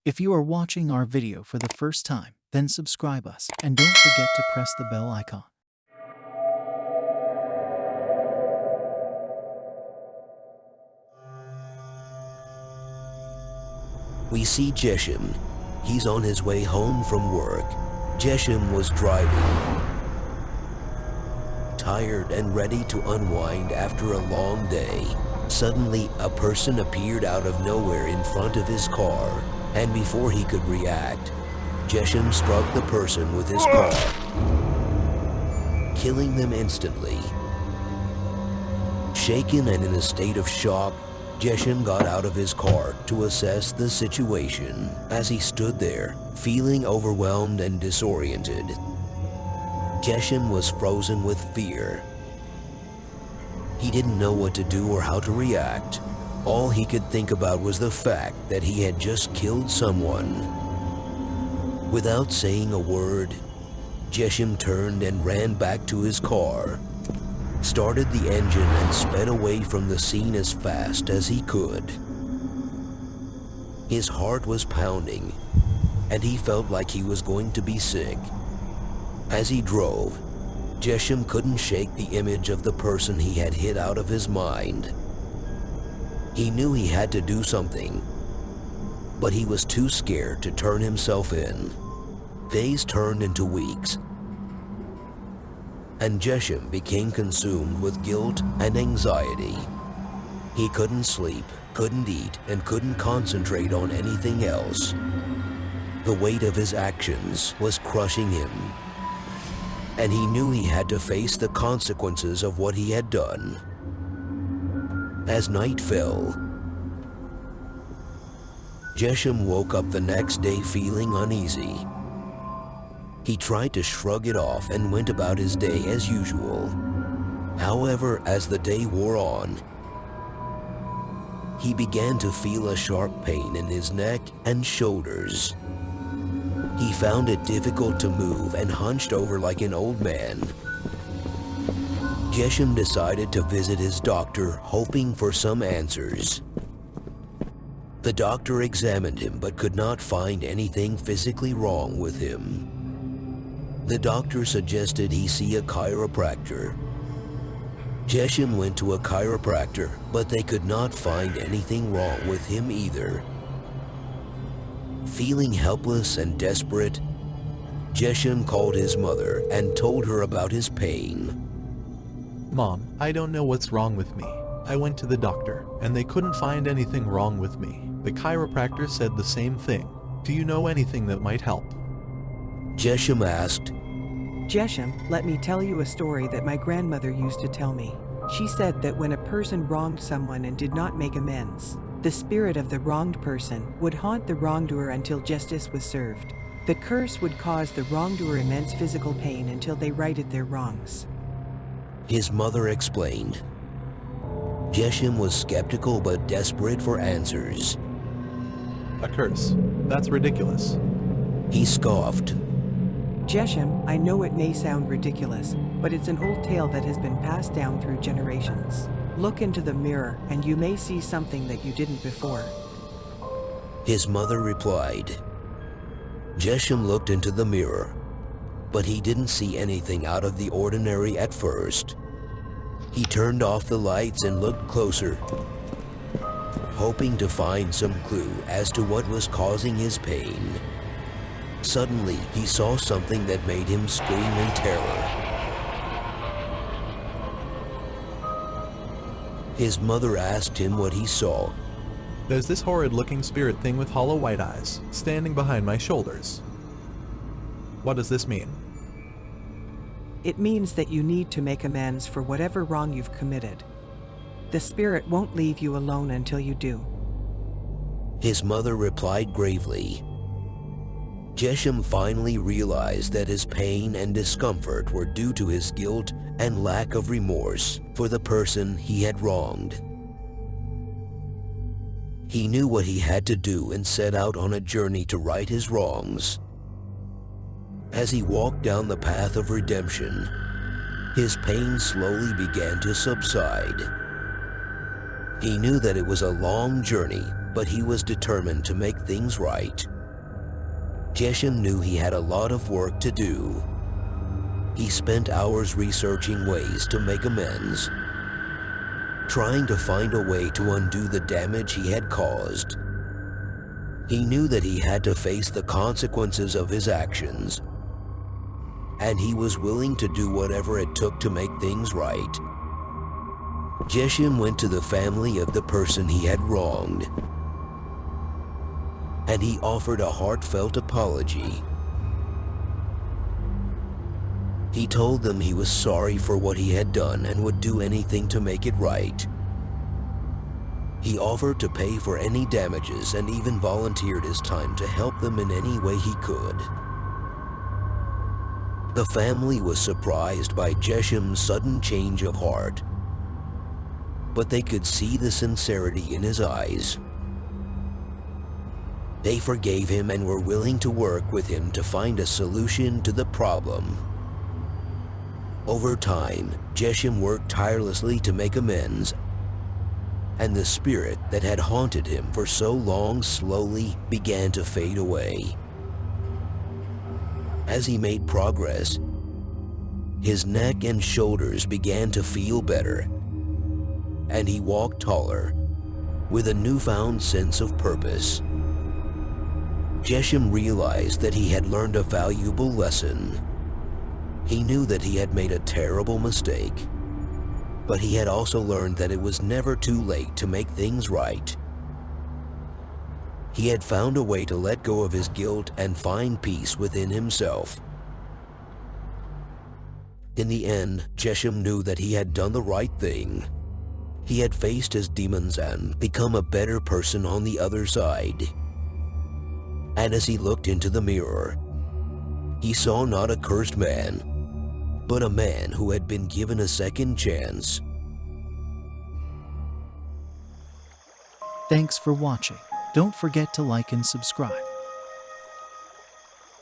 If you are watching our video for the first time, then subscribe us and don't forget to press the bell icon. We see Jeshim. He's on his way home from work. Jeshim was driving, tired and ready to unwind after a long day. Suddenly, a person appeared out of nowhere in front of his car, and before he could react, Jeshim struck the person with his car, killing them instantly. Shaken and in a state of shock, Jeshim got out of his car to assess the situation. As he stood there, feeling overwhelmed and disoriented, Jeshim was frozen with fear. He didn't know what to do or how to react. All he could think about was the fact that he had just killed someone. Without saying a word, Jeshim turned and ran back to his car, started the engine and sped away from the scene as fast as he could. His heart was pounding, and he felt like he was going to be sick. As he drove, Jeshim couldn't shake the image of the person he had hit out of his mind. He knew he had to do something, but he was too scared to turn himself in. Days turned into weeks, and Jeshim became consumed with guilt and anxiety. He couldn't sleep, couldn't eat, and couldn't concentrate on anything else. The weight of his actions was crushing him, and he knew he had to face the consequences of what he had done. As night fell, Jeshim woke up the next day feeling uneasy. He tried to shrug it off and went about his day as usual. However, as the day wore on, he began to feel a sharp pain in his neck and shoulders. He found it difficult to move and hunched over like an old man. Jeshim decided to visit his doctor, hoping for some answers. The doctor examined him but could not find anything physically wrong with him. The doctor suggested he see a chiropractor. Jeshim went to a chiropractor, but they could not find anything wrong with him either. Feeling helpless and desperate, Jeshim called his mother and told her about his pain. Mom, I don't know what's wrong with me. I went to the doctor, and they couldn't find anything wrong with me. The chiropractor said the same thing. Do you know anything that might help? Jeshim asked, Jeshim, let me tell you a story that my grandmother used to tell me. She said that when a person wronged someone and did not make amends, the spirit of the wronged person would haunt the wrongdoer until justice was served. The curse would cause the wrongdoer immense physical pain until they righted their wrongs. His mother explained. Jeshim was skeptical but desperate for answers. A curse? That's ridiculous. He scoffed. Jeshim, I know it may sound ridiculous, but it's an old tale that has been passed down through generations. Look into the mirror and you may see something that you didn't before. His mother replied. Jeshim looked into the mirror, but he didn't see anything out of the ordinary at first. He turned off the lights and looked closer, hoping to find some clue as to what was causing his pain. Suddenly, he saw something that made him scream in terror. His mother asked him what he saw. There's this horrid-looking spirit thing with hollow white eyes, standing behind my shoulders. What does this mean? It means that you need to make amends for whatever wrong you've committed. The spirit won't leave you alone until you do. His mother replied gravely. Jeshim finally realized that his pain and discomfort were due to his guilt and lack of remorse for the person he had wronged. He knew what he had to do and set out on a journey to right his wrongs. As he walked down the path of redemption, his pain slowly began to subside. He knew that it was a long journey, but he was determined to make things right. Geshem knew he had a lot of work to do. He spent hours researching ways to make amends, trying to find a way to undo the damage he had caused. He knew that he had to face the consequences of his actions, and he was willing to do whatever it took to make things right. Geshem went to the family of the person he had wronged, and he offered a heartfelt apology. He told them he was sorry for what he had done and would do anything to make it right. He offered to pay for any damages and even volunteered his time to help them in any way he could. The family was surprised by Geshem's sudden change of heart, but they could see the sincerity in his eyes. They forgave him and were willing to work with him to find a solution to the problem. Over time, Geshem worked tirelessly to make amends, and the spirit that had haunted him for so long slowly began to fade away. As he made progress, his neck and shoulders began to feel better, and he walked taller with a newfound sense of purpose. Geshem realized that he had learned a valuable lesson. He knew that he had made a terrible mistake, but he had also learned that it was never too late to make things right. He had found a way to let go of his guilt and find peace within himself. In the end, Geshem knew that he had done the right thing. He had faced his demons and become a better person on the other side. And as he looked into the mirror, he saw not a cursed man, but a man who had been given a second chance. Thanks for watching. Don't forget to like and subscribe.